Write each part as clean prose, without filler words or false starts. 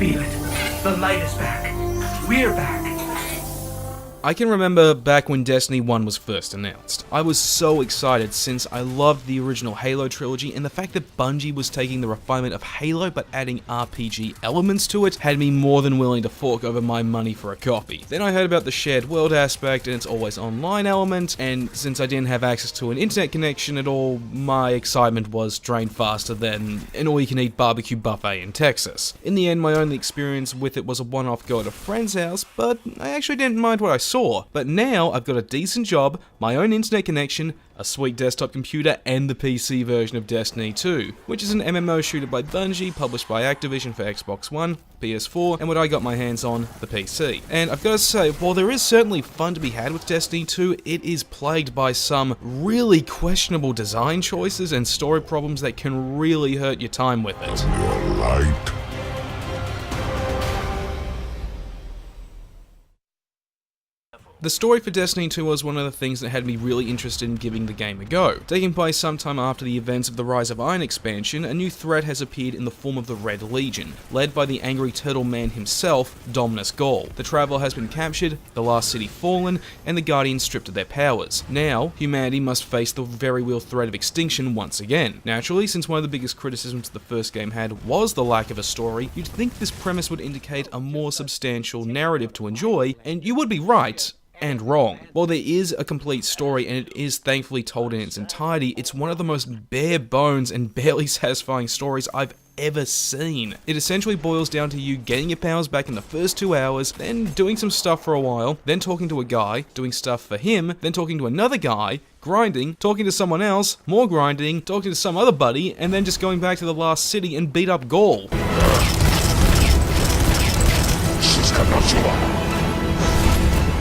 feel it. The light is back. We're back. I can remember back when Destiny 1 was first announced. I was so excited since I loved the original Halo trilogy, and the fact that Bungie was taking the refinement of Halo but adding RPG elements to it had me more than willing to fork over my money for a copy. Then I heard about the shared world aspect and its always online element, and since I didn't have access to an internet connection at all, my excitement was drained faster than an all-you-can-eat barbecue buffet in Texas. In the end, my only experience with it was a one-off go at a friend's house, but I actually didn't mind what I saw. But now I've got a decent job, my own internet connection, a sweet desktop computer, and the PC version of Destiny 2, which is an MMO shooter by Bungie, published by Activision for Xbox One, PS4, and what I got my hands on, the PC. And I've got to say, while there is certainly fun to be had with Destiny 2, it is plagued by some really questionable design choices and story problems that can really hurt your time with it. Your light. The story for Destiny 2 was one of the things that had me really interested in giving the game a go. Taking place sometime after the events of the Rise of Iron expansion, a new threat has appeared in the form of the Red Legion, led by the angry turtle man himself, Dominus Ghaul. The Traveler has been captured, the last city fallen, and the Guardians stripped of their powers. Now, humanity must face the very real threat of extinction once again. Naturally, since one of the biggest criticisms the first game had was the lack of a story, you'd think this premise would indicate a more substantial narrative to enjoy, and you would be right. And wrong. While there is a complete story and it is thankfully told in its entirety, it's one of the most bare bones and barely satisfying stories I've ever seen. It essentially boils down to you getting your powers back in the first 2 hours, then doing some stuff for a while, then talking to a guy, doing stuff for him, then talking to another guy, grinding, talking to someone else, more grinding, talking to some other buddy, and then just going back to the last city and beat up Ghaul.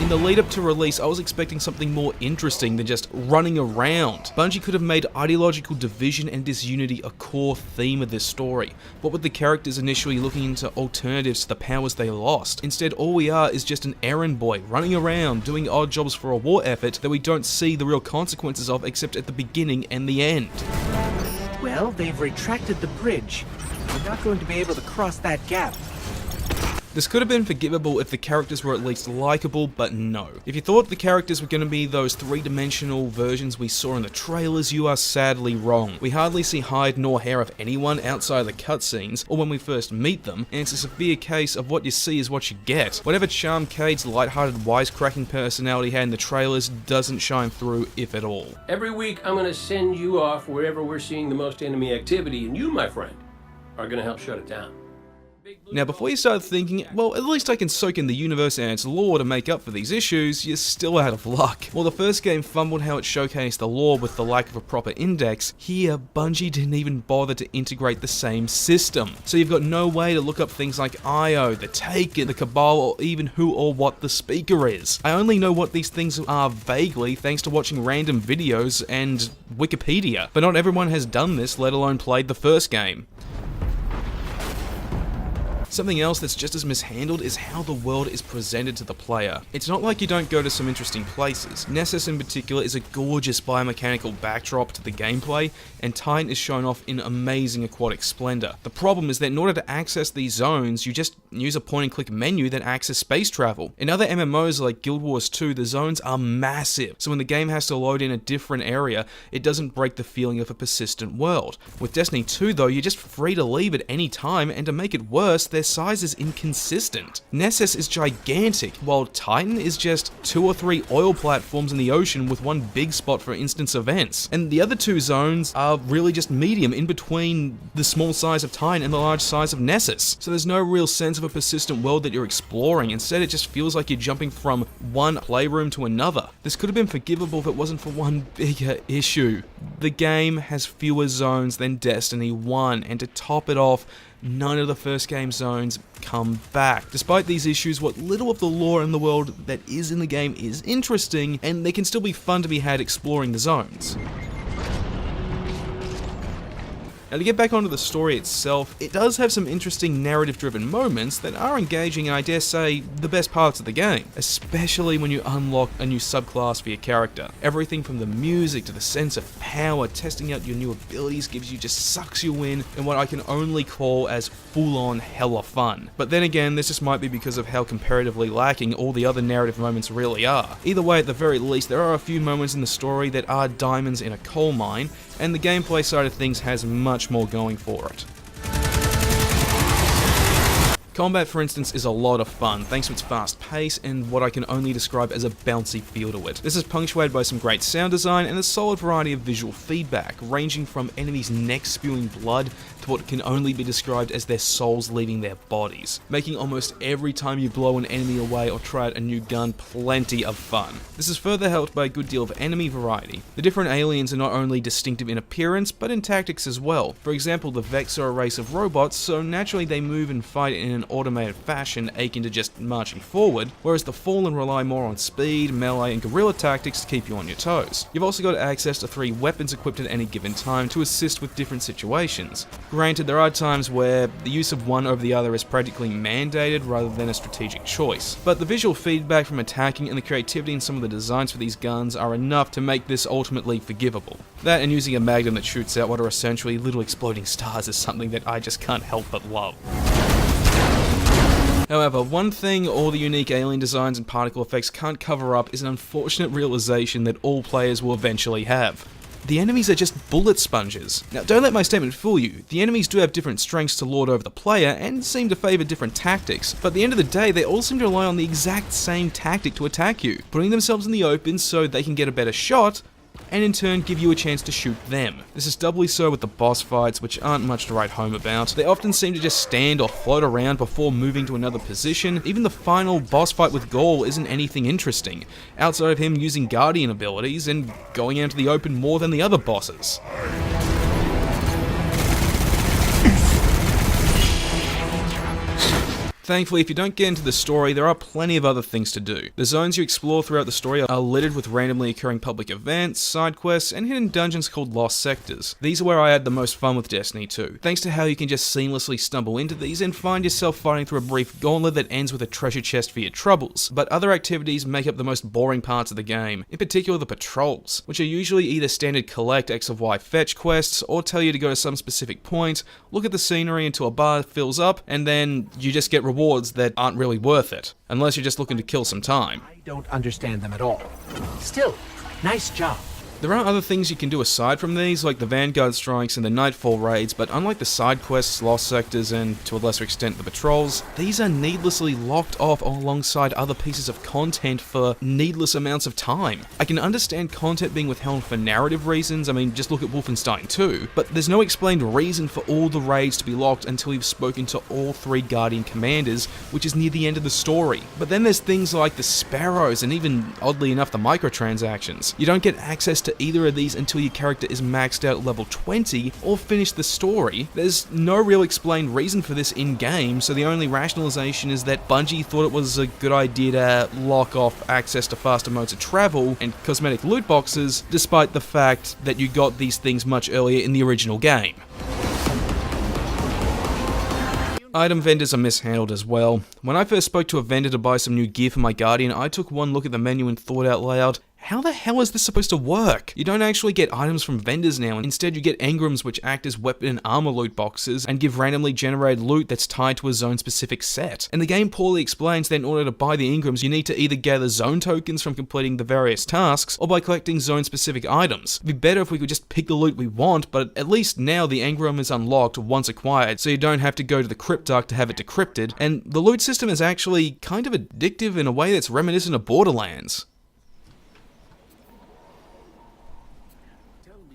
In the lead up to release, I was expecting something more interesting than just running around. Bungie could have made ideological division and disunity a core theme of this story. What with the characters initially looking into alternatives to the powers they lost? Instead, all we are is just an errand boy running around, doing odd jobs for a war effort that we don't see the real consequences of except at the beginning and the end. Well, they've retracted the bridge. We're not going to be able to cross that gap. This could have been forgivable if the characters were at least likable, but no. If you thought the characters were going to be those three-dimensional versions we saw in the trailers, you are sadly wrong. We hardly see hide nor hair of anyone outside the cutscenes, or when we first meet them, and it's a severe case of what you see is what you get. Whatever charm Cade's lighthearted, wisecracking personality had in the trailers doesn't shine through, if at all. Every week, I'm going to send you off wherever we're seeing the most enemy activity, and you, my friend, are going to help shut it down. Now, before you start thinking, well, at least I can soak in the universe and its lore to make up for these issues, you're still out of luck. While the first game fumbled how it showcased the lore with the lack of a proper index, here, Bungie didn't even bother to integrate the same system. So you've got no way to look up things like IO, the Taken, the Cabal, or even who or what the speaker is. I only know what these things are vaguely thanks to watching random videos and Wikipedia, but not everyone has done this, let alone played the first game. Something else that's just as mishandled is how the world is presented to the player. It's not like you don't go to some interesting places. Nessus in particular is a gorgeous biomechanical backdrop to the gameplay, and Titan is shown off in amazing aquatic splendor. The problem is that in order to access these zones, you just use a point-and-click menu that acts as space travel. In other MMOs like Guild Wars 2, the zones are massive, so when the game has to load in a different area, it doesn't break the feeling of a persistent world. With Destiny 2 though, you're just free to leave at any time, and to make it worse, their size is inconsistent. Nessus is gigantic, while Titan is just 2 or 3 oil platforms in the ocean with one big spot for instance events. And the other 2 zones are really just medium in between the small size of Titan and the large size of Nessus. So there's no real sense of a persistent world that you're exploring. Instead, it just feels like you're jumping from one playroom to another. This could have been forgivable if it wasn't for one bigger issue. The game has fewer zones than Destiny 1, and to top it off, none of the first game zones come back. Despite these issues, what little of the lore in the world that is in the game is interesting, and they can still be fun to be had exploring the zones. Now to get back onto the story itself, it does have some interesting narrative-driven moments that are engaging and I dare say, the best parts of the game, especially when you unlock a new subclass for your character. Everything from the music to the sense of power, testing out your new abilities just sucks you in what I can only call as full-on hella fun. But then again, this just might be because of how comparatively lacking all the other narrative moments really are. Either way, at the very least, there are a few moments in the story that are diamonds in a coal mine, and the gameplay side of things has much more going for it. Combat, for instance, is a lot of fun, thanks to its fast pace and what I can only describe as a bouncy feel to it. This is punctuated by some great sound design and a solid variety of visual feedback, ranging from enemies' necks spewing blood to what can only be described as their souls leaving their bodies, making almost every time you blow an enemy away or try out a new gun plenty of fun. This is further helped by a good deal of enemy variety. The different aliens are not only distinctive in appearance, but in tactics as well. For example, the Vex are a race of robots, so naturally they move and fight in an automated fashion, akin to just marching forward, whereas the Fallen rely more on speed, melee, and guerrilla tactics to keep you on your toes. You've also got access to 3 weapons equipped at any given time to assist with different situations. Granted, there are times where the use of one over the other is practically mandated rather than a strategic choice, but the visual feedback from attacking and the creativity in some of the designs for these guns are enough to make this ultimately forgivable. That and using a magnum that shoots out what are essentially little exploding stars is something that I just can't help but love. However, one thing all the unique alien designs and particle effects can't cover up is an unfortunate realization that all players will eventually have. The enemies are just bullet sponges. Now, don't let my statement fool you. The enemies do have different strengths to lord over the player and seem to favour different tactics, but at the end of the day, they all seem to rely on the exact same tactic to attack you, putting themselves in the open so they can get a better shot, and in turn give you a chance to shoot them. This is doubly so with the boss fights, which aren't much to write home about. They often seem to just stand or float around before moving to another position. Even the final boss fight with Gaul isn't anything interesting, outside of him using Guardian abilities and going out into the open more than the other bosses. Thankfully, if you don't get into the story, there are plenty of other things to do. The zones you explore throughout the story are littered with randomly occurring public events, side quests, and hidden dungeons called Lost Sectors. These are where I had the most fun with Destiny 2, thanks to how you can just seamlessly stumble into these and find yourself fighting through a brief gauntlet that ends with a treasure chest for your troubles. But other activities make up the most boring parts of the game, in particular the patrols, which are usually either standard collect X of Y fetch quests, or tell you to go to some specific point, look at the scenery until a bar fills up, and then you just get rewards that aren't really worth it, unless you're just looking to kill some time. I don't understand them at all. Still, nice job. There are other things you can do aside from these, like the Vanguard strikes and the Nightfall raids, but unlike the side quests, Lost Sectors, and to a lesser extent the patrols, these are needlessly locked off alongside other pieces of content for needless amounts of time. I can understand content being withheld for narrative reasons, I mean just look at Wolfenstein 2, but there's no explained reason for all the raids to be locked until you've spoken to all 3 Guardian commanders, which is near the end of the story. But then there's things like the Sparrows and even, oddly enough, the microtransactions. You don't get access to either of these until your character is maxed out at level 20 or finished the story. There's no real explained reason for this in-game, so the only rationalization is that Bungie thought it was a good idea to lock off access to faster modes of travel and cosmetic loot boxes, despite the fact that you got these things much earlier in the original game. Item vendors are mishandled as well. When I first spoke to a vendor to buy some new gear for my Guardian, I took one look at the menu and thought out loud, how the hell is this supposed to work? You don't actually get items from vendors now, and instead you get engrams which act as weapon and armor loot boxes and give randomly generated loot that's tied to a zone-specific set. And the game poorly explains that in order to buy the engrams you need to either gather zone tokens from completing the various tasks, or by collecting zone-specific items. It'd be better if we could just pick the loot we want, but at least now the engram is unlocked once acquired, so you don't have to go to the cryptarch to have it decrypted, and the loot system is actually kind of addictive in a way that's reminiscent of Borderlands,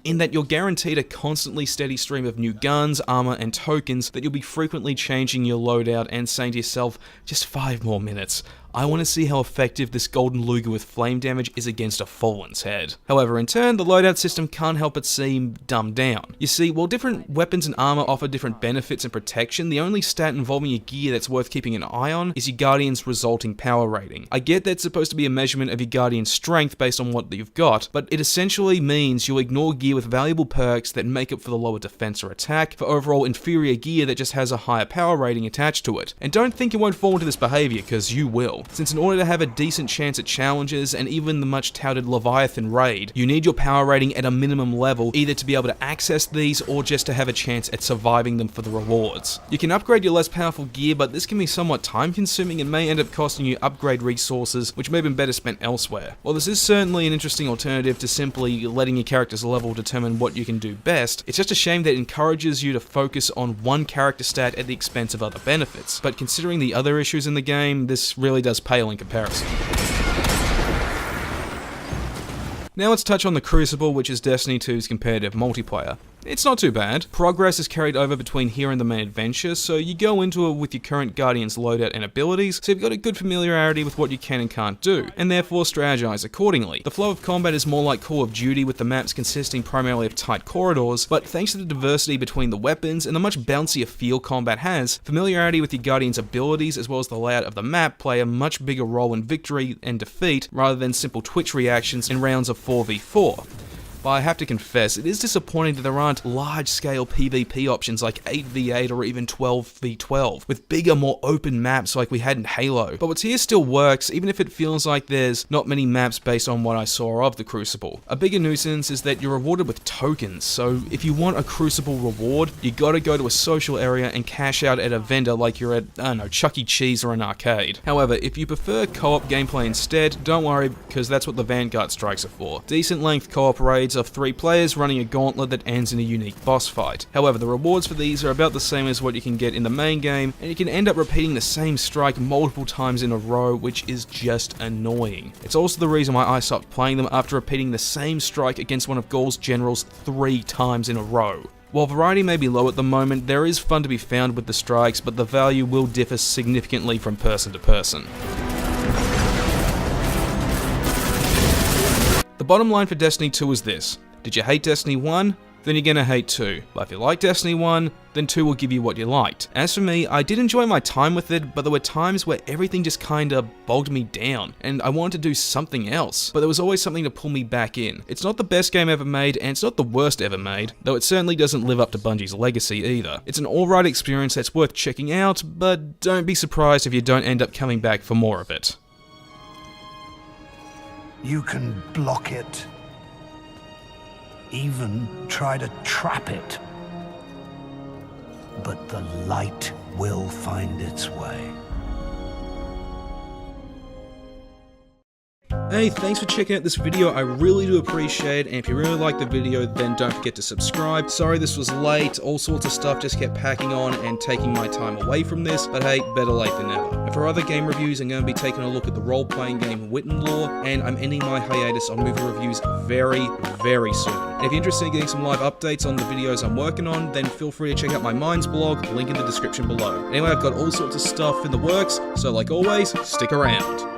in that you're guaranteed a constantly steady stream of new guns, armor, and tokens that you'll be frequently changing your loadout and saying to yourself, just 5 more minutes. I want to see how effective this golden Luger with flame damage is against a Fallen's head. However, in turn, the loadout system can't help but seem dumbed down. You see, while different weapons and armor offer different benefits and protection, the only stat involving your gear that's worth keeping an eye on is your Guardian's resulting power rating. I get that's supposed to be a measurement of your Guardian's strength based on what you've got, but it essentially means you'll ignore gear with valuable perks that make up for the lower defense or attack, for overall inferior gear that just has a higher power rating attached to it. And don't think you won't fall into this behavior, because you will. Since in order to have a decent chance at challenges and even the much touted Leviathan raid, you need your power rating at a minimum level, either to be able to access these or just to have a chance at surviving them for the rewards. You can upgrade your less powerful gear, but this can be somewhat time consuming and may end up costing you upgrade resources, which may have been better spent elsewhere. While this is certainly an interesting alternative to simply letting your character's level determine what you can do best, it's just a shame that it encourages you to focus on one character stat at the expense of other benefits. But considering the other issues in the game, this really does pale in comparison. Now let's touch on the Crucible, which is Destiny 2's competitive multiplayer. It's not too bad. Progress is carried over between here and the main adventure, so you go into it with your current Guardian's loadout and abilities, so you've got a good familiarity with what you can and can't do, and therefore strategize accordingly. The flow of combat is more like Call of Duty, with the maps consisting primarily of tight corridors, but thanks to the diversity between the weapons and the much bouncier feel combat has, familiarity with your Guardian's abilities as well as the layout of the map play a much bigger role in victory and defeat, rather than simple twitch reactions in rounds of 4v4. But I have to confess, it is disappointing that there aren't large-scale PvP options like 8v8 or even 12v12, with bigger, more open maps like we had in Halo. But what's here still works, even if it feels like there's not many maps based on what I saw of the Crucible. A bigger nuisance is that you're rewarded with tokens, so if you want a Crucible reward, you gotta go to a social area and cash out at a vendor like you're at, I don't know, Chuck E. Cheese or an arcade. However, if you prefer co-op gameplay instead, don't worry, because that's what the Vanguard strikes are for. Decent length co-op raids of 3 players running a gauntlet that ends in a unique boss fight. However, the rewards for these are about the same as what you can get in the main game, and you can end up repeating the same strike multiple times in a row, which is just annoying. It's also the reason why I stopped playing them after repeating the same strike against one of Gaul's generals 3 times in a row. While variety may be low at the moment, there is fun to be found with the strikes, but the value will differ significantly from person to person. The bottom line for Destiny 2 is this: did you hate Destiny 1? Then you're gonna hate 2. But if you like Destiny 1, then 2 will give you what you liked. As for me, I did enjoy my time with it, but there were times where everything just kinda bogged me down, and I wanted to do something else, but there was always something to pull me back in. It's not the best game ever made, and it's not the worst ever made, though it certainly doesn't live up to Bungie's legacy either. It's an alright experience that's worth checking out, but don't be surprised if you don't end up coming back for more of it. You can block it, even try to trap it, but the light will find its way. Hey, thanks for checking out this video, I really do appreciate it, and if you really like the video, then don't forget to subscribe. Sorry this was late, all sorts of stuff just kept packing on and taking my time away from this, but hey, better late than never. And for other game reviews, I'm going to be taking a look at the role-playing game Wittenlaw, and I'm ending my hiatus on movie reviews very, very soon. And if you're interested in getting some live updates on the videos I'm working on, then feel free to check out my Minds blog, link in the description below. Anyway, I've got all sorts of stuff in the works, so like always, stick around.